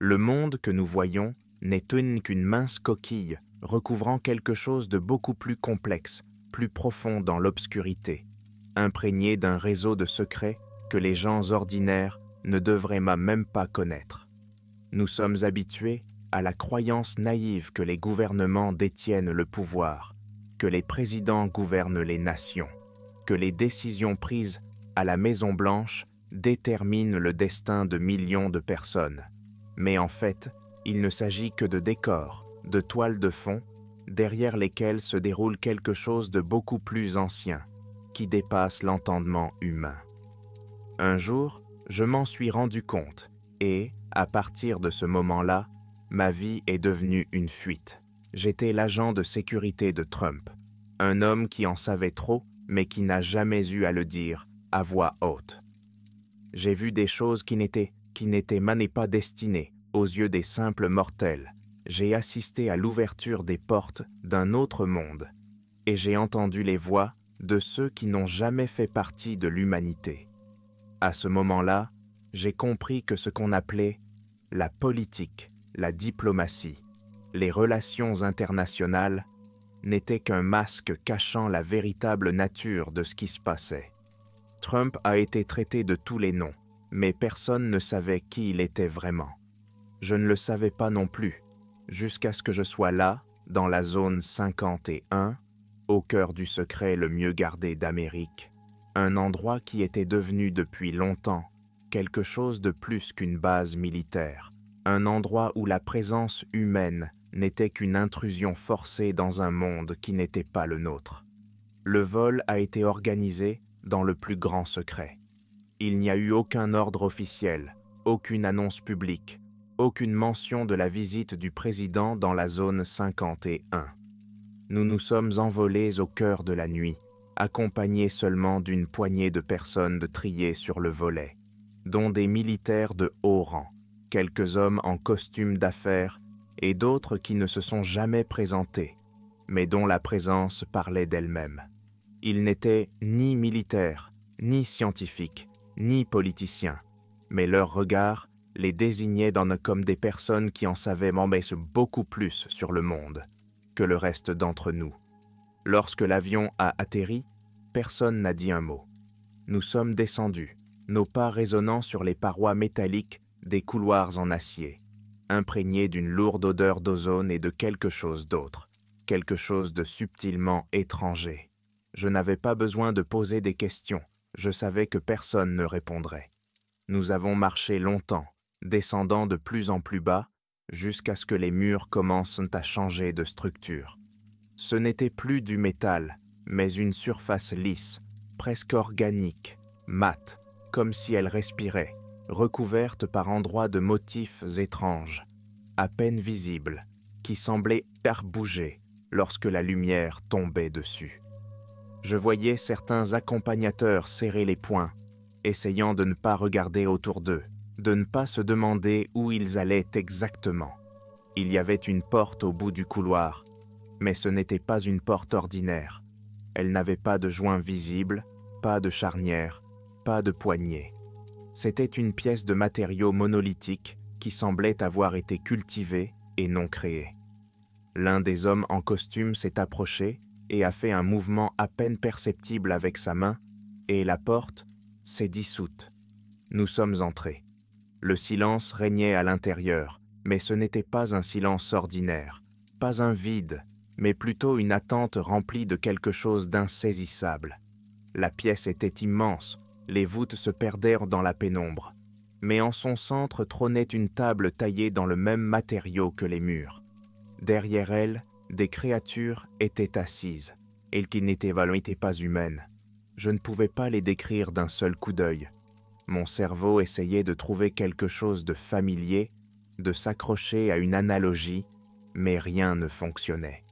Le monde que nous voyons n'est qu'une mince coquille recouvrant quelque chose de beaucoup plus complexe, plus profond dans l'obscurité, imprégné d'un réseau de secrets que les gens ordinaires ne devraient même pas connaître. Nous sommes habitués à la croyance naïve que les gouvernements détiennent le pouvoir, que les présidents gouvernent les nations, que les décisions prises à la Maison-Blanche déterminent le destin de millions de personnes. Mais en fait, il ne s'agit que de décors, de toiles de fond, derrière lesquelles se déroule quelque chose de beaucoup plus ancien, qui dépasse l'entendement humain. Un jour, je m'en suis rendu compte et, à partir de ce moment-là, ma vie est devenue une fuite. J'étais l'agent de sécurité de Trump, un homme qui en savait trop, mais qui n'a jamais eu à le dire à voix haute. J'ai vu des choses qui n'étaient pas destinées aux yeux des simples mortels. J'ai assisté à l'ouverture des portes d'un autre monde, et j'ai entendu les voix de ceux qui n'ont jamais fait partie de l'humanité. À ce moment-là, j'ai compris que ce qu'on appelait la politique, la diplomatie, les relations internationales n'étaient qu'un masque cachant la véritable nature de ce qui se passait. Trump a été traité de tous les noms, mais personne ne savait qui il était vraiment. Je ne le savais pas non plus, jusqu'à ce que je sois là, dans la zone 51, au cœur du secret le mieux gardé d'Amérique, un endroit qui était devenu depuis longtemps quelque chose de plus qu'une base militaire, un endroit où la présence humaine n'était qu'une intrusion forcée dans un monde qui n'était pas le nôtre. Le vol a été organisé dans le plus grand secret. Il n'y a eu aucun ordre officiel, aucune annonce publique, aucune mention de la visite du président dans la zone 51. Nous nous sommes envolés au cœur de la nuit, accompagnés seulement d'une poignée de personnes triées sur le volet, dont des militaires de haut rang, quelques hommes en costume d'affaires et d'autres qui ne se sont jamais présentés, mais dont la présence parlait d'elle-même. Ils n'étaient ni militaires, ni scientifiques, ni politiciens, mais leur regard les désignait comme des personnes qui en savaient beaucoup plus sur le monde que le reste d'entre nous. Lorsque l'avion a atterri, personne n'a dit un mot. Nous sommes descendus, nos pas résonnant sur les parois métalliques des couloirs en acier, imprégnés d'une lourde odeur d'ozone et de quelque chose d'autre, quelque chose de subtilement étranger. Je n'avais pas besoin de poser des questions, je savais que personne ne répondrait. Nous avons marché longtemps, descendant de plus en plus bas, jusqu'à ce que les murs commencent à changer de structure. Ce n'était plus du métal, mais une surface lisse, presque organique, mate, comme si elle respirait, recouverte par endroits de motifs étranges, à peine visibles, qui semblaient bouger lorsque la lumière tombait dessus. Je voyais certains accompagnateurs serrer les poings, essayant de ne pas regarder autour d'eux, de ne pas se demander où ils allaient exactement. Il y avait une porte au bout du couloir, mais ce n'était pas une porte ordinaire. Elle n'avait pas de joint visible, pas de charnière, pas de poignée. C'était une pièce de matériaux monolithiques qui semblait avoir été cultivée et non créée. L'un des hommes en costume s'est approché et a fait un mouvement à peine perceptible avec sa main, et la porte s'est dissoute. Nous sommes entrés. Le silence régnait à l'intérieur, mais ce n'était pas un silence ordinaire, pas un vide, mais plutôt une attente remplie de quelque chose d'insaisissable. La pièce était immense, les voûtes se perdèrent dans la pénombre, mais en son centre trônait une table taillée dans le même matériau que les murs. Derrière elle, des créatures étaient assises, et qui n'étaient pas humaines. Je ne pouvais pas les décrire d'un seul coup d'œil. Mon cerveau essayait de trouver quelque chose de familier, de s'accrocher à une analogie, mais rien ne fonctionnait.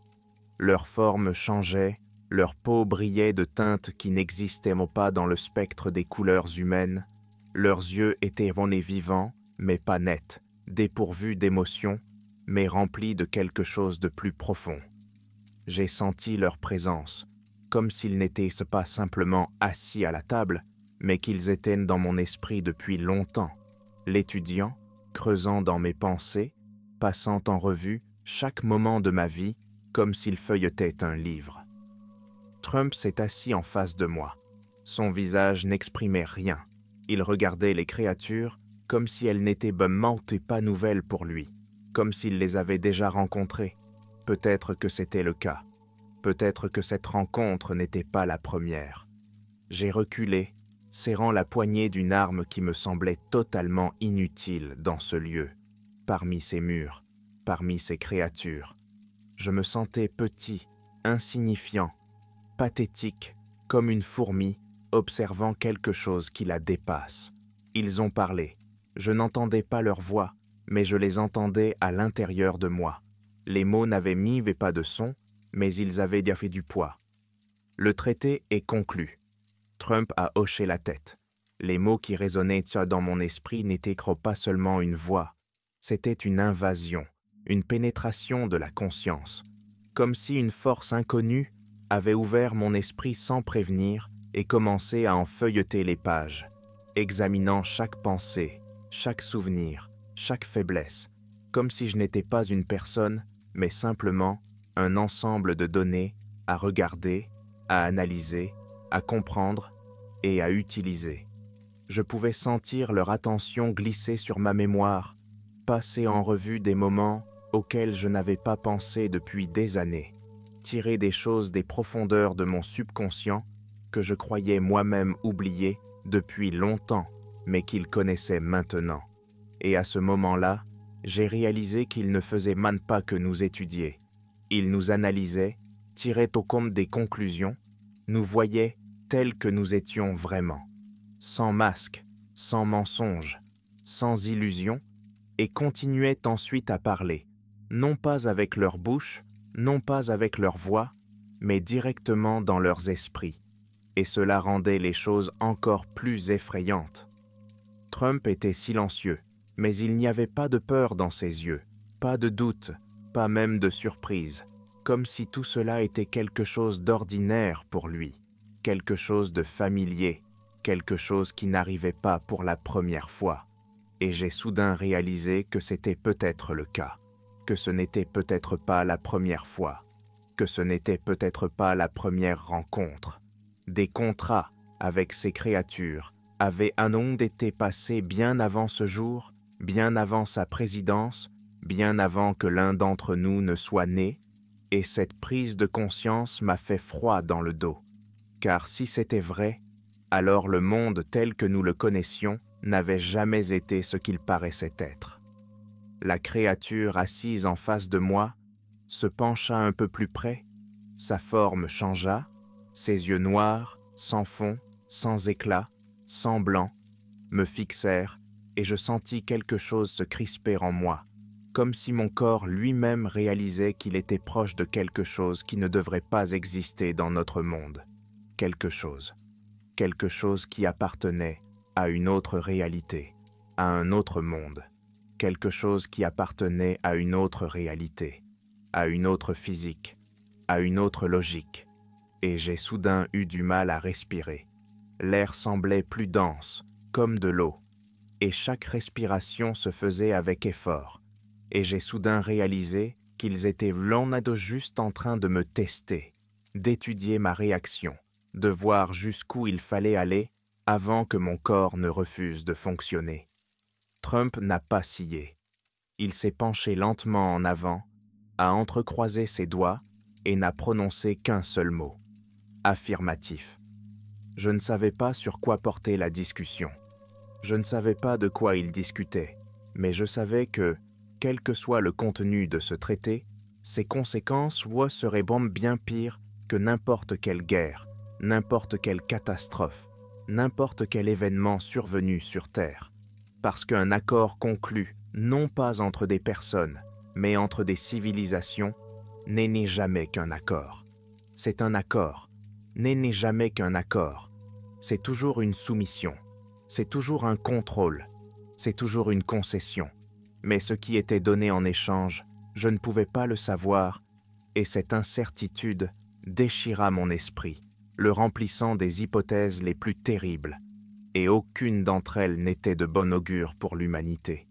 Leurs formes changeaient, leur peau brillait de teintes qui n'existaient pas dans le spectre des couleurs humaines, leurs yeux étaient vivants, mais pas nets, dépourvus d'émotion, mais remplis de quelque chose de plus profond. J'ai senti leur présence, comme s'ils n'étaient pas simplement assis à la table, mais qu'ils étaient dans mon esprit depuis longtemps, l'étudiant, creusant dans mes pensées, passant en revue chaque moment de ma vie comme s'il feuilletait un livre. Trump s'est assis en face de moi. Son visage n'exprimait rien. Il regardait les créatures comme si elles n'étaient pas nouvelles pour lui, comme s'il les avait déjà rencontrées. Peut-être que c'était le cas. Peut-être que cette rencontre n'était pas la première. J'ai reculé, serrant la poignée d'une arme qui me semblait totalement inutile dans ce lieu, parmi ces murs, parmi ces créatures. Je me sentais petit, insignifiant, pathétique, comme une fourmi observant quelque chose qui la dépasse. Ils ont parlé. Je n'entendais pas leur voix, mais je les entendais à l'intérieur de moi. Les mots n'avaient mis pas de son, mais ils avaient fait du poids. Le traité est conclu. Trump a hoché la tête. Les mots qui résonnaient dans mon esprit n'étaient pas seulement une voix, c'était une invasion, une pénétration de la conscience, comme si une force inconnue avait ouvert mon esprit sans prévenir et commencé à en feuilleter les pages, examinant chaque pensée, chaque souvenir, chaque faiblesse, comme si je n'étais pas une personne, mais simplement un ensemble de données à regarder, à analyser, à comprendre et à utiliser. Je pouvais sentir leur attention glisser sur ma mémoire, passer en revue des moments auxquels je n'avais pas pensé depuis des années, tirer des choses des profondeurs de mon subconscient que je croyais moi-même oublier depuis longtemps, mais qu'ils connaissaient maintenant. Et à ce moment-là, j'ai réalisé qu'ils ne faisaient même pas que nous étudier. Ils nous analysaient, tiraient au compte des conclusions, nous voyaient tels que nous étions vraiment, sans masque, sans mensonge, sans illusion, et continuaient ensuite à parler, non pas avec leur bouche, non pas avec leur voix, mais directement dans leurs esprits. Et cela rendait les choses encore plus effrayantes. Trump était silencieux, mais il n'y avait pas de peur dans ses yeux, pas de doute, pas même de surprise, comme si tout cela était quelque chose d'ordinaire pour lui, quelque chose de familier, quelque chose qui n'arrivait pas pour la première fois. Et j'ai soudain réalisé que c'était peut-être le cas, que ce n'était peut-être pas la première fois, que ce n'était peut-être pas la première rencontre. Des contrats avec ces créatures avaient été passés bien avant ce jour, bien avant sa présidence, bien avant que l'un d'entre nous ne soit né, et cette prise de conscience m'a fait froid dans le dos. Car si c'était vrai, alors le monde tel que nous le connaissions n'avait jamais été ce qu'il paraissait être. La créature assise en face de moi se pencha un peu plus près, sa forme changea, ses yeux noirs, sans fond, sans éclat, sans blanc, me fixèrent et je sentis quelque chose se crisper en moi, comme si mon corps lui-même réalisait qu'il était proche de quelque chose qui ne devrait pas exister dans notre monde. Quelque chose qui appartenait à une autre réalité, à un autre monde, quelque chose qui appartenait à une autre réalité, à une autre physique, à une autre logique, et j'ai soudain eu du mal à respirer. L'air semblait plus dense, comme de l'eau, et chaque respiration se faisait avec effort, et j'ai soudain réalisé qu'ils étaient juste en train de me tester, d'étudier ma réaction, de voir jusqu'où il fallait aller avant que mon corps ne refuse de fonctionner. Trump n'a pas scié. Il s'est penché lentement en avant, a entrecroisé ses doigts et n'a prononcé qu'un seul mot. Affirmatif. Je ne savais pas sur quoi porter la discussion. Je ne savais pas de quoi il discutait, mais je savais que, quel que soit le contenu de ce traité, ses conséquences seraient bien pires que n'importe quelle guerre, n'importe quelle catastrophe, n'importe quel événement survenu sur Terre. Parce qu'un accord conclu, non pas entre des personnes, mais entre des civilisations, n'est jamais qu'un accord. C'est un accord, n'est jamais qu'un accord. C'est toujours une soumission, c'est toujours un contrôle, c'est toujours une concession. Mais ce qui était donné en échange, je ne pouvais pas le savoir, et cette incertitude déchira mon esprit, le remplissant des hypothèses les plus terribles, et aucune d'entre elles n'était de bon augure pour l'humanité.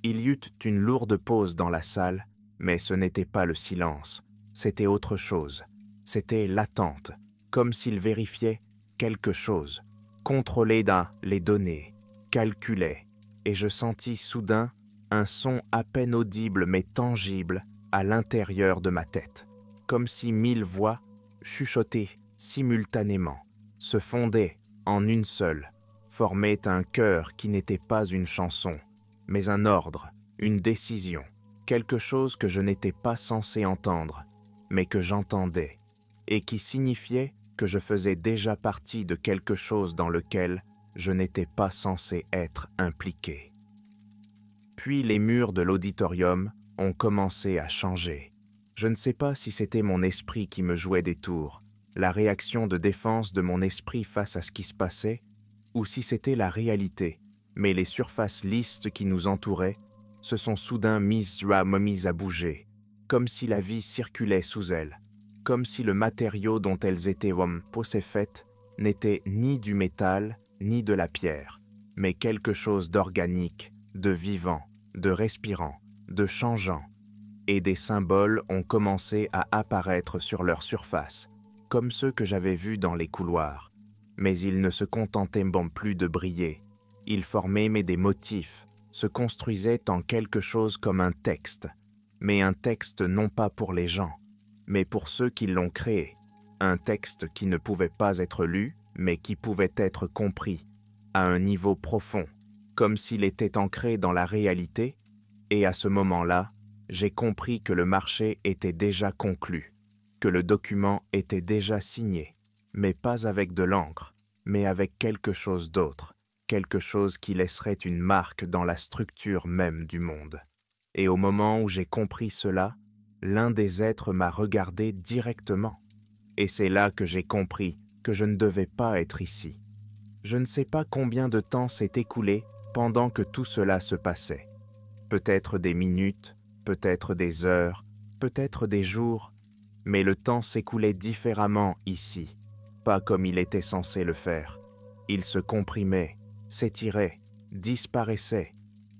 Il y eut une lourde pause dans la salle, mais ce n'était pas le silence, c'était autre chose. C'était l'attente, comme s'il vérifiait quelque chose, contrôlait les données, calculait, et je sentis soudain un son à peine audible mais tangible à l'intérieur de ma tête, comme si 1000 voix, chuchotées simultanément, se fondaient en une seule, formaient un chœur qui n'était pas une chanson, mais un ordre, une décision, quelque chose que je n'étais pas censé entendre, mais que j'entendais, et qui signifiait que je faisais déjà partie de quelque chose dans lequel je n'étais pas censé être impliqué. Puis les murs de l'auditorium ont commencé à changer. Je ne sais pas si c'était mon esprit qui me jouait des tours, la réaction de défense de mon esprit face à ce qui se passait, ou si c'était la réalité, mais les surfaces lisses qui nous entouraient se sont soudain mises à bouger, comme si la vie circulait sous elles, comme si le matériau dont elles étaient faites n'était ni du métal ni de la pierre, mais quelque chose d'organique, de vivant, de respirant, de changeant, et des symboles ont commencé à apparaître sur leur surface, comme ceux que j'avais vus dans les couloirs. Mais ils ne se contentaient plus de briller, ils formaient des motifs, se construisaient en quelque chose comme un texte, mais un texte non pas pour les gens, mais pour ceux qui l'ont créé, un texte qui ne pouvait pas être lu, mais qui pouvait être compris, à un niveau profond, comme s'il était ancré dans la réalité, et à ce moment-là, j'ai compris que le marché était déjà conclu, que le document était déjà signé, mais pas avec de l'encre, mais avec quelque chose d'autre, quelque chose qui laisserait une marque dans la structure même du monde. Et au moment où j'ai compris cela, l'un des êtres m'a regardé directement. Et c'est là que j'ai compris que je ne devais pas être ici. Je ne sais pas combien de temps s'est écoulé pendant que tout cela se passait. Peut-être des minutes, peut-être des heures, peut-être des jours, mais le temps s'écoulait différemment ici, pas comme il était censé le faire. Il se comprimait, s'étirait, disparaissait,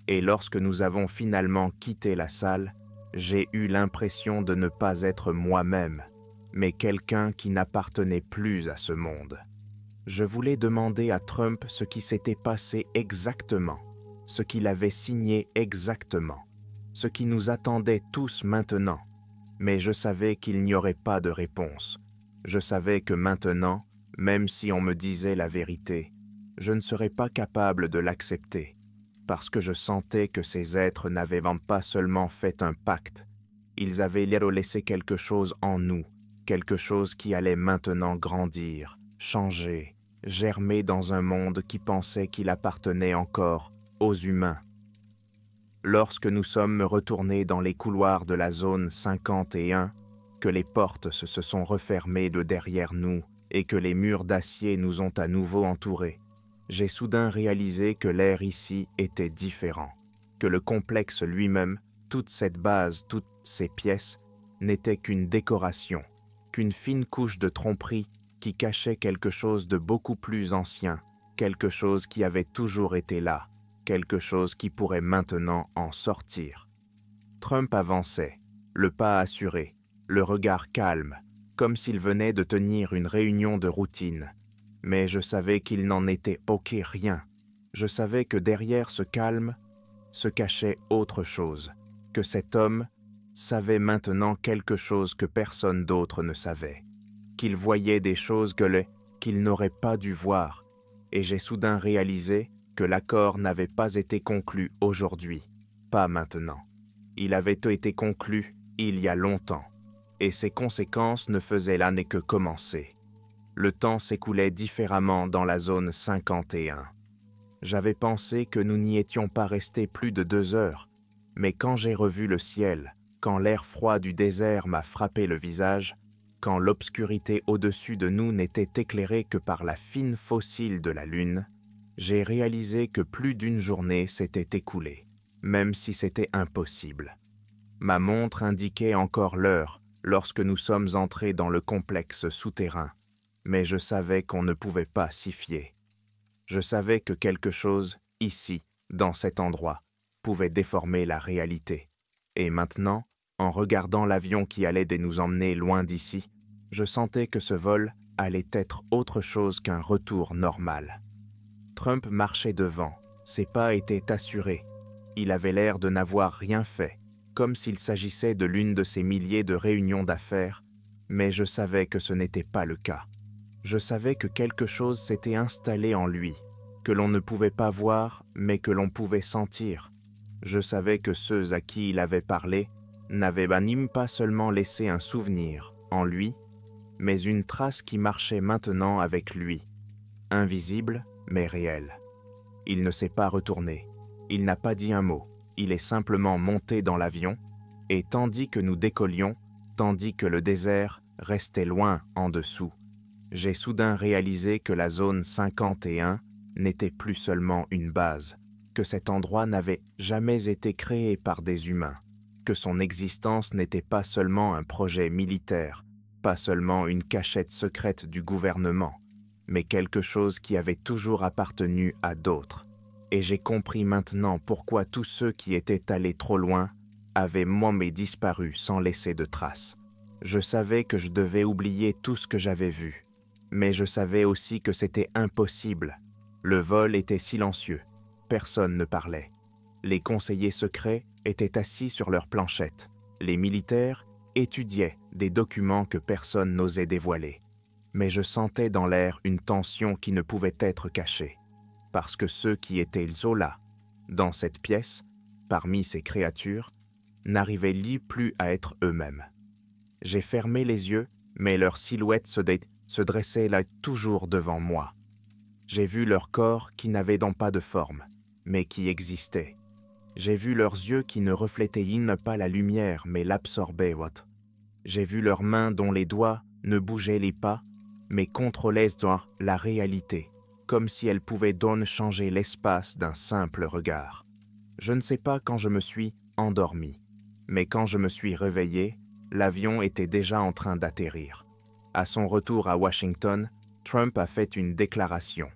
et lorsque nous avons finalement quitté la salle, j'ai eu l'impression de ne pas être moi-même, mais quelqu'un qui n'appartenait plus à ce monde. Je voulais demander à Trump ce qui s'était passé exactement, ce qu'il avait signé exactement, ce qui nous attendait tous maintenant, mais je savais qu'il n'y aurait pas de réponse. Je savais que maintenant, même si on me disait la vérité, je ne serais pas capable de l'accepter, parce que je sentais que ces êtres n'avaient pas seulement fait un pacte, ils avaient laissé quelque chose en nous, quelque chose qui allait maintenant grandir, changer, germer dans un monde qui pensait qu'il appartenait encore aux humains. Lorsque nous sommes retournés dans les couloirs de la zone 51, que les portes se sont refermées de derrière nous et que les murs d'acier nous ont à nouveau entourés, j'ai soudain réalisé que l'air ici était différent, que le complexe lui-même, toute cette base, toutes ces pièces, n'était qu'une décoration, qu'une fine couche de tromperie qui cachait quelque chose de beaucoup plus ancien, quelque chose qui avait toujours été là, quelque chose qui pourrait maintenant en sortir. Trump avançait, le pas assuré, le regard calme, comme s'il venait de tenir une réunion de routine. Mais je savais qu'il n'en était rien. Je savais que derrière ce calme se cachait autre chose, que cet homme savait maintenant quelque chose que personne d'autre ne savait, qu'il voyait des choses qu'il n'aurait pas dû voir, et j'ai soudain réalisé que l'accord n'avait pas été conclu aujourd'hui, pas maintenant. Il avait été conclu il y a longtemps, et ses conséquences ne faisaient là que commencer. Le temps s'écoulait différemment dans la zone 51. J'avais pensé que nous n'y étions pas restés plus de 2 heures, mais quand j'ai revu le ciel, quand l'air froid du désert m'a frappé le visage, quand l'obscurité au-dessus de nous n'était éclairée que par la fine fossile de la lune, j'ai réalisé que plus d'une journée s'était écoulée, même si c'était impossible. Ma montre indiquait encore l'heure lorsque nous sommes entrés dans le complexe souterrain, mais je savais qu'on ne pouvait pas s'y fier. Je savais que quelque chose, ici, dans cet endroit, pouvait déformer la réalité. Et maintenant, en regardant l'avion qui allait nous emmener loin d'ici, je sentais que ce vol allait être autre chose qu'un retour normal. Trump marchait devant, ses pas étaient assurés. Il avait l'air de n'avoir rien fait, comme s'il s'agissait de l'une de ces milliers de réunions d'affaires, mais je savais que ce n'était pas le cas. Je savais que quelque chose s'était installé en lui, que l'on ne pouvait pas voir, mais que l'on pouvait sentir. Je savais que ceux à qui il avait parlé n'avaient pas seulement laissé un souvenir en lui, mais une trace qui marchait maintenant avec lui, invisible mais réelle. Il ne s'est pas retourné, il n'a pas dit un mot, il est simplement monté dans l'avion, et tandis que nous décollions, tandis que le désert restait loin en dessous, j'ai soudain réalisé que la zone 51 n'était plus seulement une base, que cet endroit n'avait jamais été créé par des humains, que son existence n'était pas seulement un projet militaire, pas seulement une cachette secrète du gouvernement, mais quelque chose qui avait toujours appartenu à d'autres. Et j'ai compris maintenant pourquoi tous ceux qui étaient allés trop loin avaient disparu sans laisser de traces. Je savais que je devais oublier tout ce que j'avais vu, mais je savais aussi que c'était impossible. Le vol était silencieux, personne ne parlait. Les conseillers secrets étaient assis sur leurs planchettes. Les militaires étudiaient des documents que personne n'osait dévoiler. Mais je sentais dans l'air une tension qui ne pouvait être cachée, parce que ceux qui étaient là, dans cette pièce, parmi ces créatures, n'arrivaient plus à être eux-mêmes. J'ai fermé les yeux, mais leur silhouette se dressait là toujours devant moi. J'ai vu leur corps qui n'avait donc pas de forme, mais qui existait. J'ai vu leurs yeux qui ne reflétaient pas la lumière, mais l'absorbaient. J'ai vu leurs mains dont les doigts ne bougeaient les pas, mais contrôlaient la réalité, comme si elles pouvaient donc changer l'espace d'un simple regard. Je ne sais pas quand je me suis endormi, mais quand je me suis réveillé, l'avion était déjà en train d'atterrir. À son retour à Washington, Trump a fait une déclaration.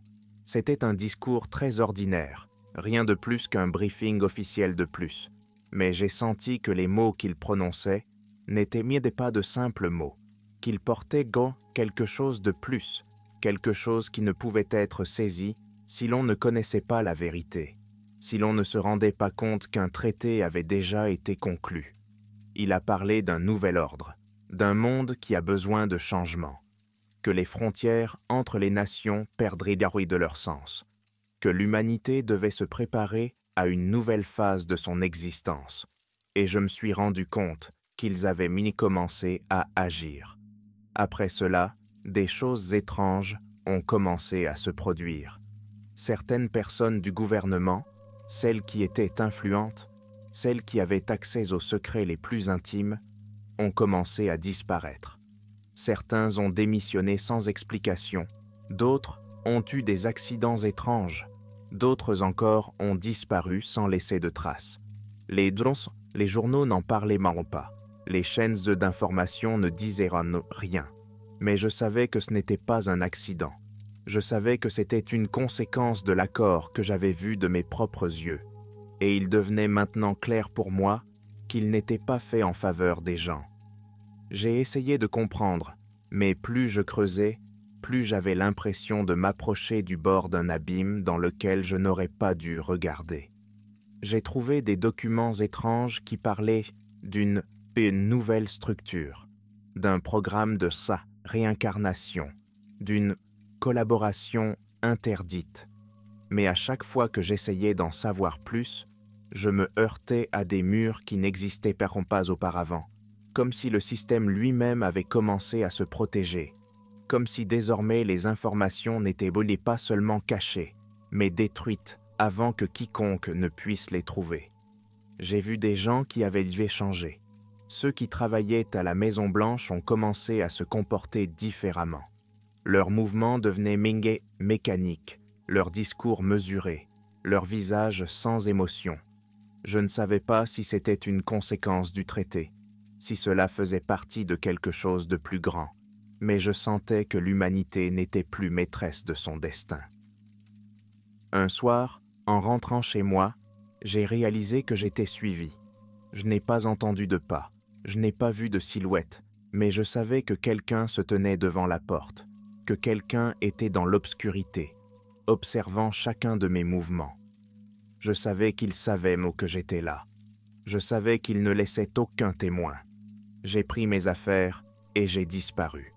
C'était un discours très ordinaire, rien de plus qu'un briefing officiel de plus. Mais j'ai senti que les mots qu'il prononçait n'étaient pas de simples mots, qu'ils portaient quelque chose de plus, quelque chose qui ne pouvait être saisi si l'on ne connaissait pas la vérité, si l'on ne se rendait pas compte qu'un traité avait déjà été conclu. Il a parlé d'un nouvel ordre, d'un monde qui a besoin de changement, que les frontières entre les nations perdraient de leur sens, que l'humanité devait se préparer à une nouvelle phase de son existence. Et je me suis rendu compte qu'ils avaient commencé à agir. Après cela, des choses étranges ont commencé à se produire. Certaines personnes du gouvernement, celles qui étaient influentes, celles qui avaient accès aux secrets les plus intimes, ont commencé à disparaître. Certains ont démissionné sans explication, d'autres ont eu des accidents étranges, d'autres encore ont disparu sans laisser de traces. Les journaux n'en parlaient pas, les chaînes d'information ne disaient rien, mais je savais que ce n'était pas un accident. Je savais que c'était une conséquence de l'accord que j'avais vu de mes propres yeux, et il devenait maintenant clair pour moi qu'il n'était pas fait en faveur des gens. J'ai essayé de comprendre, mais plus je creusais, plus j'avais l'impression de m'approcher du bord d'un abîme dans lequel je n'aurais pas dû regarder. J'ai trouvé des documents étranges qui parlaient d'une nouvelle structure, d'un programme de réincarnation, d'une collaboration interdite. Mais à chaque fois que j'essayais d'en savoir plus, je me heurtais à des murs qui n'existaient pas auparavant, comme si le système lui-même avait commencé à se protéger, comme si désormais les informations n'étaient pas seulement cachées, mais détruites avant que quiconque ne puisse les trouver. J'ai vu des gens qui avaient changé. Ceux qui travaillaient à la Maison-Blanche ont commencé à se comporter différemment. Leurs mouvements devenaient mécaniques, leurs discours mesurés, leurs visages sans émotion. Je ne savais pas si c'était une conséquence du traité, si cela faisait partie de quelque chose de plus grand, mais je sentais que l'humanité n'était plus maîtresse de son destin. Un soir, en rentrant chez moi, J'ai réalisé que j'étais suivi. Je n'ai pas entendu de pas, je n'ai pas vu de silhouette, mais je savais que quelqu'un se tenait devant la porte, que quelqu'un était dans l'obscurité, observant chacun de mes mouvements. Je savais qu'il savait que j'étais là. Je savais qu'il ne laissait aucun témoin. J'ai pris mes affaires et j'ai disparu.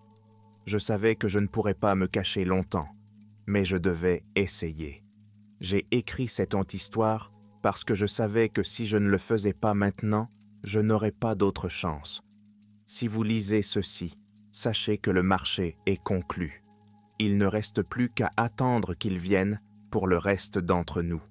Je savais que je ne pourrais pas me cacher longtemps, mais je devais essayer. J'ai écrit cette histoire parce que je savais que si je ne le faisais pas maintenant, je n'aurais pas d'autre chance. Si vous lisez ceci, sachez que le marché est conclu. Il ne reste plus qu'à attendre qu'il vienne pour le reste d'entre nous.